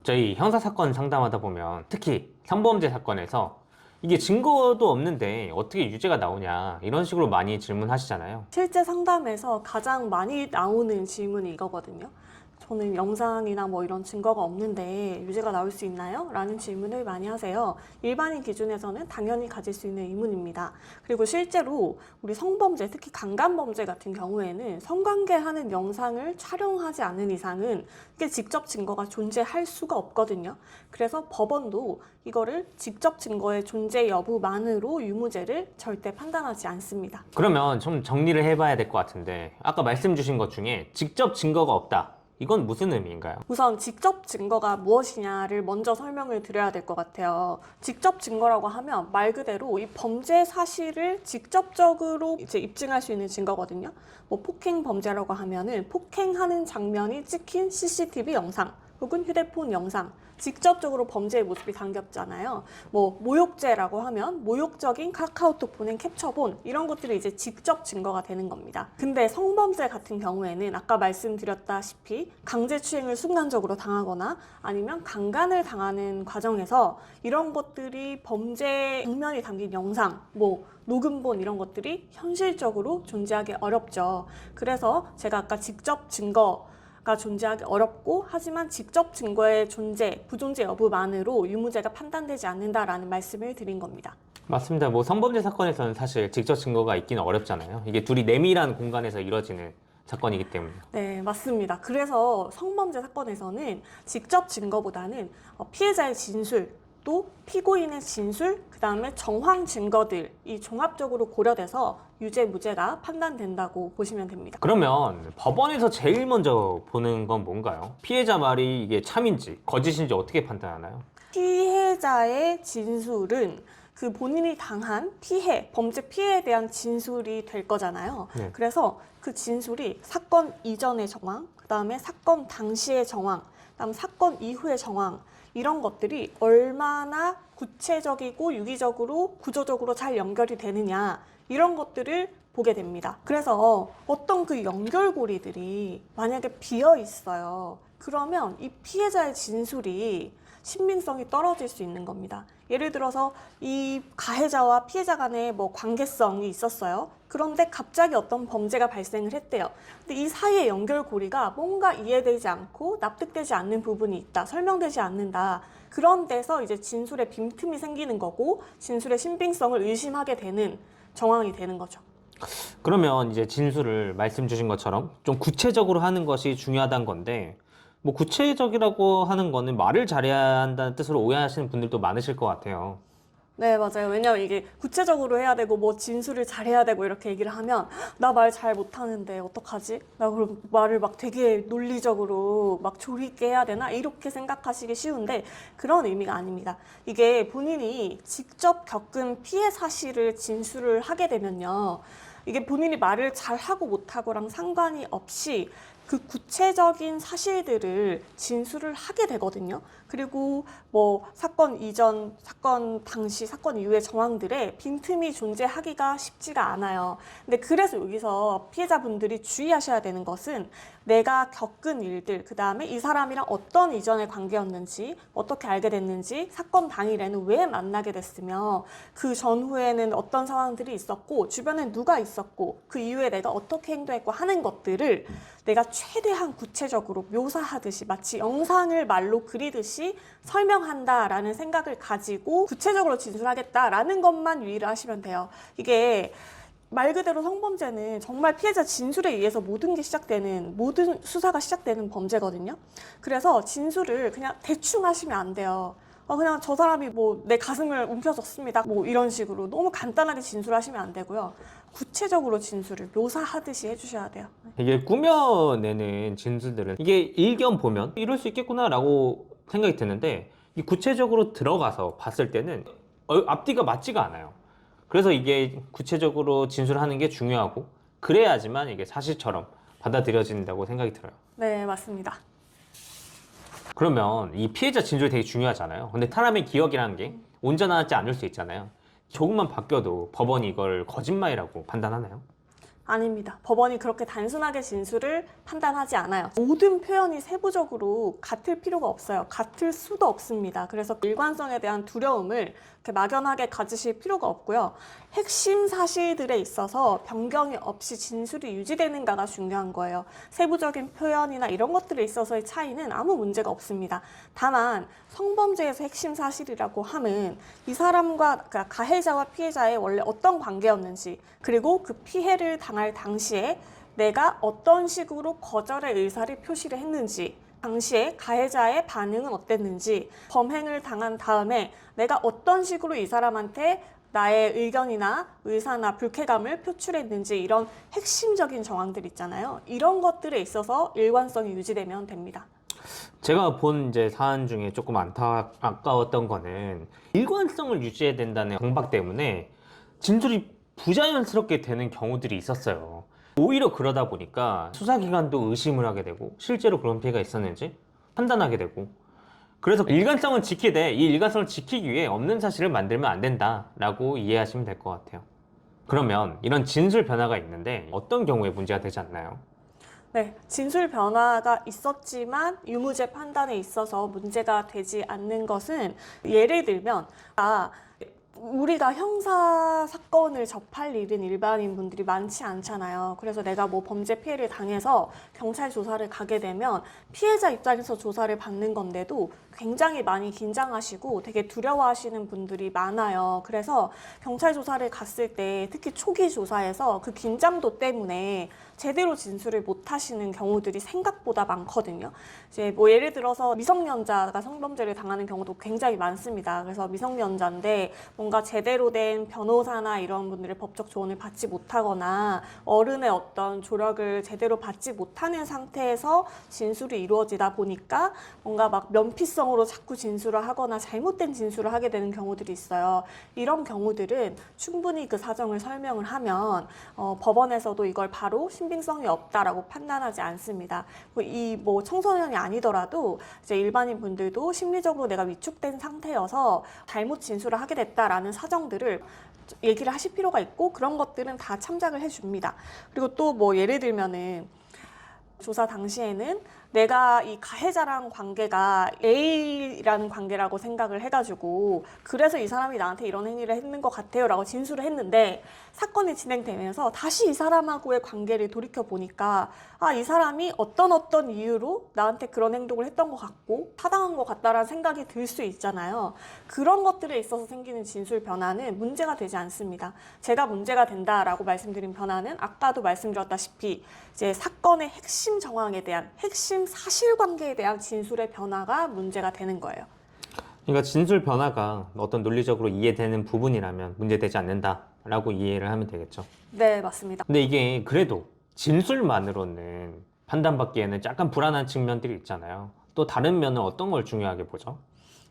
저희 형사사건 상담하다 보면 특히 성범죄 사건에서 이게 증거도 없는데 어떻게 유죄가 나오냐 이런 식으로 많이 질문하시잖아요. 실제 상담에서 가장 많이 나오는 질문이 이거거든요. 저는 영상이나 뭐 이런 증거가 없는데 유죄가 나올 수 있나요? 라는 질문을 많이 하세요. 일반인 기준에서는 당연히 가질 수 있는 의문입니다. 그리고 실제로 우리 성범죄, 특히 강간범죄 같은 경우에는 성관계하는 영상을 촬영하지 않는 이상은 이게 직접 증거가 존재할 수가 없거든요. 그래서 법원도 이거를 직접 증거의 존재 여부만으로 유무죄를 절대 판단하지 않습니다. 그러면 좀 정리를 해봐야 될 것 같은데 아까 말씀 주신 것 중에 직접 증거가 없다. 이건 무슨 의미인가요? 우선 직접 증거가 무엇이냐를 먼저 설명을 드려야 될 것 같아요. 직접 증거라고 하면 말 그대로 이 범죄 사실을 직접적으로 이제 입증할 수 있는 증거거든요. 뭐 폭행 범죄라고 하면은 폭행하는 장면이 찍힌 CCTV 영상 혹은 휴대폰 영상, 직접적으로 범죄의 모습이 담겼잖아요. 뭐 모욕죄라고 하면 모욕적인 카카오톡 보낸 캡처본, 이런 것들이 이제 직접 증거가 되는 겁니다. 근데 성범죄 같은 경우에는 아까 말씀드렸다시피 강제추행을 순간적으로 당하거나 아니면 강간을 당하는 과정에서 이런 것들이 범죄 장면이 담긴 영상, 뭐 녹음본, 이런 것들이 현실적으로 존재하기 어렵죠. 그래서 제가 아까 직접 증거가 존재하기 어렵고 하지만 직접 증거의 존재, 부존재 여부만으로 유무죄가 판단되지 않는다라는 말씀을 드린 겁니다. 맞습니다. 뭐 성범죄 사건에서는 사실 직접 증거가 있기는 어렵잖아요. 이게 둘이 내밀한 공간에서 이루어지는 사건이기 때문에. 네, 맞습니다. 그래서 성범죄 사건에서는 직접 증거보다는 피해자의 진술, 또 피고인의 진술, 그 다음에 정황 증거들이 종합적으로 고려돼서 유죄, 무죄가 판단된다고 보시면 됩니다. 그러면 법원에서 제일 먼저 보는 건 뭔가요? 피해자 말이 이게 참인지 거짓인지 어떻게 판단하나요? 피해자의 진술은 그 본인이 당한 피해, 범죄 피해에 대한 진술이 될 거잖아요. 네. 그래서 그 진술이 사건 이전의 정황, 그 다음에 사건 당시의 정황, 그 다음 사건 이후의 정황, 이런 것들이 얼마나 구체적이고 유기적으로 구조적으로 잘 연결이 되느냐, 이런 것들을 보게 됩니다. 그래서 어떤 그 연결고리들이 만약에 비어 있어요. 그러면 이 피해자의 진술이 신빙성이 떨어질 수 있는 겁니다. 예를 들어서 이 가해자와 피해자 간에 뭐 관계성이 있었어요. 그런데 갑자기 어떤 범죄가 발생을 했대요. 근데 이 사이의 연결고리가 뭔가 이해되지 않고 납득되지 않는 부분이 있다, 설명되지 않는다. 그런 데서 이제 진술에 빈틈이 생기는 거고 진술의 신빙성을 의심하게 되는 정황이 되는 거죠. 그러면 이제 진술을 말씀 주신 것처럼 좀 구체적으로 하는 것이 중요하다는 건데 뭐 구체적이라고 하는 거는 말을 잘해야 한다는 뜻으로 오해하시는 분들도 많으실 것 같아요. 네, 맞아요. 왜냐면 이게 구체적으로 해야 되고 뭐 진술을 잘해야 되고 이렇게 얘기를 하면 나 말 잘 못하는데 어떡하지? 나 그럼 말을 막 되게 논리적으로 막 조리 있게 해야 되나? 이렇게 생각하시기 쉬운데 그런 의미가 아닙니다. 이게 본인이 직접 겪은 피해 사실을 진술을 하게 되면요. 이게 본인이 말을 잘하고 못하고랑 상관이 없이 그 구체적인 사실들을 진술을 하게 되거든요. 그리고 뭐 사건 이전, 사건 당시, 사건 이후의 정황들에 빈틈이 존재하기가 쉽지가 않아요. 근데 그래서 여기서 피해자분들이 주의하셔야 되는 것은 내가 겪은 일들, 그 다음에 이 사람이랑 어떤 이전의 관계였는지, 어떻게 알게 됐는지, 사건 당일에는 왜 만나게 됐으며, 그 전후에는 어떤 상황들이 있었고, 주변에 누가 있었고, 그 이후에 내가 어떻게 행동했고 하는 것들을 내가 최대한 구체적으로 묘사하듯이 마치 영상을 말로 그리듯이 설명한다라는 생각을 가지고 구체적으로 진술하겠다라는 것만 유의를 하시면 돼요. 이게 말 그대로 성범죄는 정말 피해자 진술에 의해서 모든 게 시작되는, 모든 수사가 시작되는 범죄거든요. 그래서 진술을 그냥 대충 하시면 안 돼요. 그냥 저 사람이 뭐 내 가슴을 움켜쥐었습니다, 뭐 이런 식으로 너무 간단하게 진술하시면 안 되고요. 구체적으로 진술을 묘사하듯이 해주셔야 돼요. 이게 꾸며내는 진술들은 이게 일견 보면 이럴 수 있겠구나라고 생각이 드는데 이 구체적으로 들어가서 봤을 때는 앞뒤가 맞지가 않아요. 그래서 이게 구체적으로 진술하는 게 중요하고 그래야지만 이게 사실처럼 받아들여진다고 생각이 들어요. 네, 맞습니다. 그러면 이 피해자 진술이 되게 중요하잖아요. 근데 사람의 기억이라는 게 온전하지 않을 수 있잖아요. 조금만 바뀌어도 법원이 이걸 거짓말이라고 판단하나요? 아닙니다. 법원이 그렇게 단순하게 진술을 판단하지 않아요. 모든 표현이 세부적으로 같을 필요가 없어요. 같을 수도 없습니다. 그래서 일관성에 대한 두려움을 이렇게 막연하게 가지실 필요가 없고요. 핵심 사실들에 있어서 변경이 없이 진술이 유지되는가가 중요한 거예요. 세부적인 표현이나 이런 것들에 있어서의 차이는 아무 문제가 없습니다. 다만 성범죄에서 핵심 사실이라고 함은 이 사람과 그러니까 가해자와 피해자의 원래 어떤 관계였는지, 그리고 그 피해를 당할 당시에 내가 어떤 식으로 거절의 의사를 표시를 했는지, 당시에 가해자의 반응은 어땠는지, 범행을 당한 다음에 내가 어떤 식으로 이 사람한테 나의 의견이나 의사나 불쾌감을 표출했는지, 이런 핵심적인 정황들 있잖아요. 이런 것들에 있어서 일관성이 유지되면 됩니다. 제가 본 이제 사안 중에 조금 안타까웠던 거는 일관성을 유지해야 된다는 강박 때문에 진술이 부자연스럽게 되는 경우들이 있었어요. 오히려 그러다 보니까 수사기관도 의심을 하게 되고 실제로 그런 피해가 있었는지 판단하게 되고, 그래서 일관성은 지키되 이 일관성을 지키기 위해 없는 사실을 만들면 안 된다라고 이해하시면 될 것 같아요. 그러면 이런 진술 변화가 있는데 어떤 경우에 문제가 되지 않나요? 네, 진술 변화가 있었지만 유무죄 판단에 있어서 문제가 되지 않는 것은, 예를 들면 우리가 형사 사건을 접할 일은 일반인 분들이 많지 않잖아요. 그래서 내가 뭐 범죄 피해를 당해서 경찰 조사를 가게 되면 피해자 입장에서 조사를 받는 건데도 굉장히 많이 긴장하시고 되게 두려워하시는 분들이 많아요. 그래서 경찰 조사를 갔을 때 특히 초기 조사에서 그 긴장도 때문에 제대로 진술을 못 하시는 경우들이 생각보다 많거든요. 이제 뭐 예를 들어서 미성년자가 성범죄를 당하는 경우도 굉장히 많습니다. 그래서 미성년자인데 뭔가 제대로 된 변호사나 이런 분들의 법적 조언을 받지 못하거나 어른의 어떤 조력을 제대로 받지 못하는 상태에서 진술이 이루어지다 보니까 뭔가 막 면피성으로 자꾸 진술을 하거나 잘못된 진술을 하게 되는 경우들이 있어요. 이런 경우들은 충분히 그 사정을 설명을 하면 법원에서도 이걸 바로 신빙성이 없다라고 판단하지 않습니다. 이 뭐 청소년이 아니더라도 이제 일반인 분들도 심리적으로 내가 위축된 상태여서 잘못 진술을 하게 됐다라는 사정들을 얘기를 하실 필요가 있고, 그런 것들은 다 참작을 해줍니다. 그리고 또 뭐 예를 들면은 조사 당시에는 내가 이 가해자랑 관계가 A라는 관계라고 생각을 해가지고 그래서 이 사람이 나한테 이런 행위를 했는 것 같아요 라고 진술을 했는데, 사건이 진행되면서 다시 이 사람하고의 관계를 돌이켜 보니까 이 사람이 어떤 이유로 나한테 그런 행동을 했던 것 같고 타당한 것 같다라는 생각이 들 수 있잖아요. 그런 것들에 있어서 생기는 진술 변화는 문제가 되지 않습니다. 제가 문제가 된다라고 말씀드린 변화는 아까도 말씀드렸다시피 이제 사건의 핵심 정황에 대한, 핵심 사실관계에 대한 진술의 변화가 문제가 되는 거예요. 그러니까 진술 변화가 어떤 논리적으로 이해되는 부분이라면 문제되지 않는다라고 이해를 하면 되겠죠. 네, 맞습니다. 근데 이게 그래도 진술만으로는 판단받기에는 약간 불안한 측면들이 있잖아요. 또 다른 면은 어떤 걸 중요하게 보죠?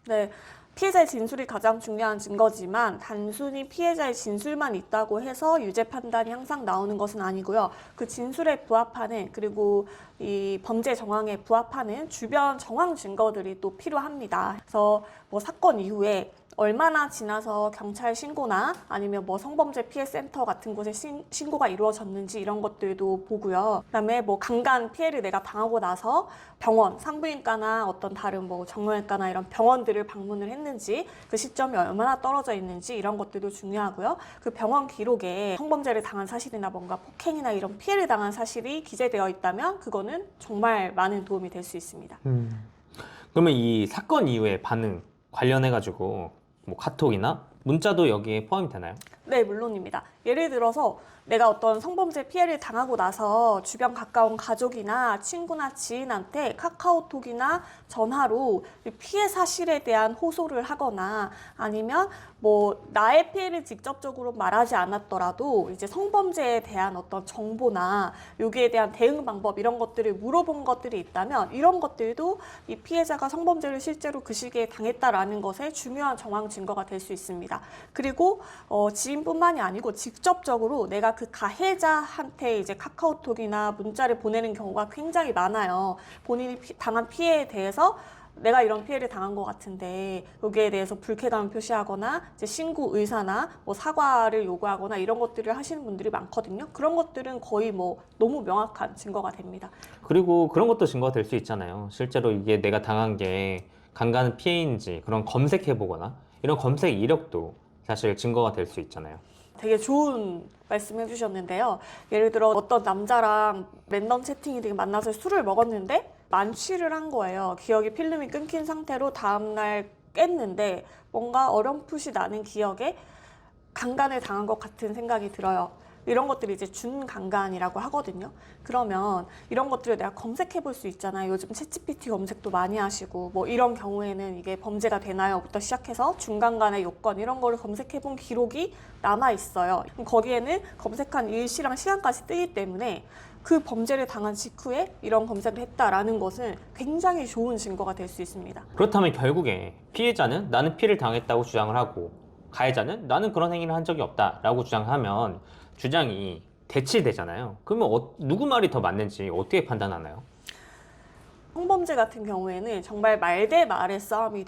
네, 피해자의 진술이 가장 중요한 증거지만 단순히 피해자의 진술만 있다고 해서 유죄 판단이 항상 나오는 것은 아니고요. 그 진술에 부합하는, 그리고 이 범죄 정황에 부합하는 주변 정황 증거들이 또 필요합니다. 그래서 뭐 사건 이후에 얼마나 지나서 경찰 신고나 아니면 뭐 성범죄 피해 센터 같은 곳에 신고가 이루어졌는지 이런 것들도 보고요. 그다음에 뭐 강간 피해를 내가 당하고 나서 병원, 산부인과나 어떤 다른 뭐 정형외과나 이런 병원들을 방문을 했는지, 그 시점이 얼마나 떨어져 있는지 이런 것들도 중요하고요. 그 병원 기록에 성범죄를 당한 사실이나 뭔가 폭행이나 이런 피해를 당한 사실이 기재되어 있다면 그거는 정말 많은 도움이 될 수 있습니다. 그러면 이 사건 이후의 반응 관련해가지고 뭐 카톡이나 문자도 여기에 포함이 되나요? 네, 물론입니다. 예를 들어서 내가 어떤 성범죄 피해를 당하고 나서 주변 가까운 가족이나 친구나 지인한테 카카오톡이나 전화로 피해 사실에 대한 호소를 하거나, 아니면 뭐 나의 피해를 직접적으로 말하지 않았더라도 이제 성범죄에 대한 어떤 정보나 여기에 대한 대응 방법 이런 것들을 물어본 것들이 있다면, 이런 것들도 이 피해자가 성범죄를 실제로 그 시기에 당했다라는 것에 중요한 정황 증거가 될 수 있습니다. 그리고 지인뿐만이 아니고 직접적으로 내가 그 가해자한테 이제 카카오톡이나 문자를 보내는 경우가 굉장히 많아요. 본인이 당한 피해에 대해서 내가 이런 피해를 당한 것 같은데 여기에 대해서 불쾌감을 표시하거나 이제 신고 의사나 뭐 사과를 요구하거나 이런 것들을 하시는 분들이 많거든요. 그런 것들은 거의 뭐 너무 명확한 증거가 됩니다. 그리고 그런 것도 증거가 될 수 있잖아요. 실제로 이게 내가 당한 게 강간 피해인지 그런 검색해보거나 이런 검색 이력도 사실 증거가 될 수 있잖아요. 되게 좋은 말씀 해주셨는데요. 예를 들어 어떤 남자랑 랜덤 채팅이 되게 만나서 술을 먹었는데 만취를 한 거예요. 기억이 필름이 끊긴 상태로 다음날 깼는데 뭔가 어렴풋이 나는 기억에 강간을 당한 것 같은 생각이 들어요. 이런 것들이 이제 준강간이라고 하거든요. 그러면 이런 것들을 내가 검색해 볼 수 있잖아요. 요즘 챗GPT 검색도 많이 하시고 뭐 이런 경우에는 이게 범죄가 되나요?부터 시작해서 준강간의 요건 이런 거를 검색해 본 기록이 남아 있어요. 그럼 거기에는 검색한 일시랑 시간까지 뜨기 때문에 그 범죄를 당한 직후에 이런 검색을 했다라는 것은 굉장히 좋은 증거가 될 수 있습니다. 그렇다면 결국에 피해자는 나는 피해를 당했다고 주장을 하고 가해자는 나는 그런 행위를 한 적이 없다라고 주장하면 주장이 대치되잖아요. 그러면 누구 말이 더 맞는지 어떻게 판단하나요? 성범죄 같은 경우에는 정말 말 대 말의 싸움이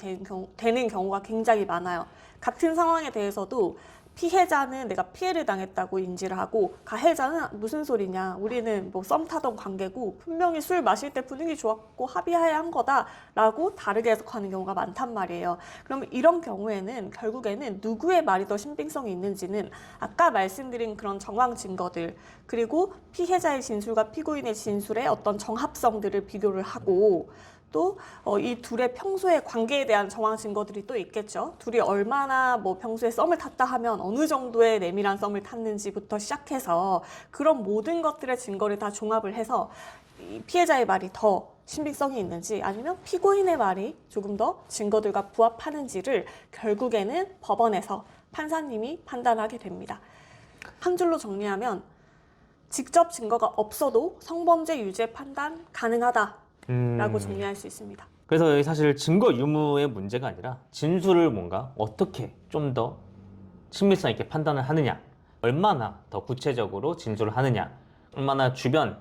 되는 경우가 굉장히 많아요. 같은 상황에 대해서도 피해자는 내가 피해를 당했다고 인지를 하고 가해자는 무슨 소리냐, 우리는 뭐 썸 타던 관계고 분명히 술 마실 때 분위기 좋았고 합의하에 한 거다라고 다르게 해석하는 경우가 많단 말이에요. 그러면 이런 경우에는 결국에는 누구의 말이 더 신빙성이 있는지는 아까 말씀드린 그런 정황 증거들 그리고 피해자의 진술과 피고인의 진술의 어떤 정합성들을 비교를 하고 또 이 둘의 평소의 관계에 대한 정황 증거들이 또 있겠죠. 둘이 얼마나 뭐 평소에 썸을 탔다 하면 어느 정도의 내밀한 썸을 탔는지부터 시작해서 그런 모든 것들의 증거를 다 종합을 해서 이 피해자의 말이 더 신빙성이 있는지 아니면 피고인의 말이 조금 더 증거들과 부합하는지를 결국에는 법원에서 판사님이 판단하게 됩니다. 한 줄로 정리하면 직접 증거가 없어도 성범죄 유죄 판단 가능하다. 라고 정리할 수 있습니다. 그래서 여기 사실 증거 유무의 문제가 아니라 진술을 뭔가 어떻게 좀 더 친밀성 있게 판단을 하느냐, 얼마나 더 구체적으로 진술을 하느냐, 얼마나 주변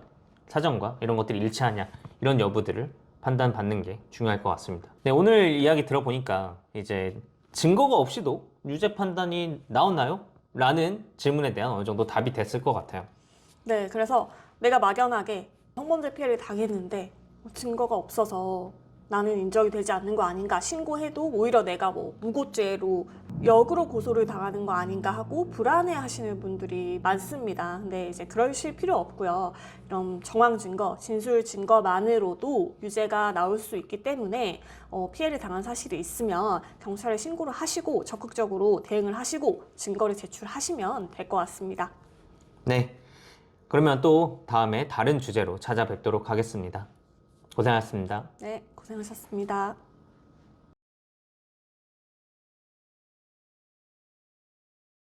사정과 이런 것들이 일치하냐, 이런 여부들을 판단받는 게 중요할 것 같습니다. 네, 오늘 이야기 들어보니까 이제 증거가 없이도 유죄 판단이 나오나요? 라는 질문에 대한 어느 정도 답이 됐을 것 같아요. 네, 그래서 내가 막연하게 성범죄 피해를 당했는데 증거가 없어서 나는 인정이 되지 않는 거 아닌가, 신고해도 오히려 내가 뭐 무고죄로 역으로 고소를 당하는 거 아닌가 하고 불안해 하시는 분들이 많습니다. 근데 이제 그러실 필요 없고요. 이런 정황 증거, 진술 증거만으로도 유죄가 나올 수 있기 때문에 피해를 당한 사실이 있으면 경찰에 신고를 하시고 적극적으로 대응을 하시고 증거를 제출하시면 될 것 같습니다. 네, 그러면 또 다음에 다른 주제로 찾아뵙도록 하겠습니다. 고생하셨습니다. 네, 고생하셨습니다.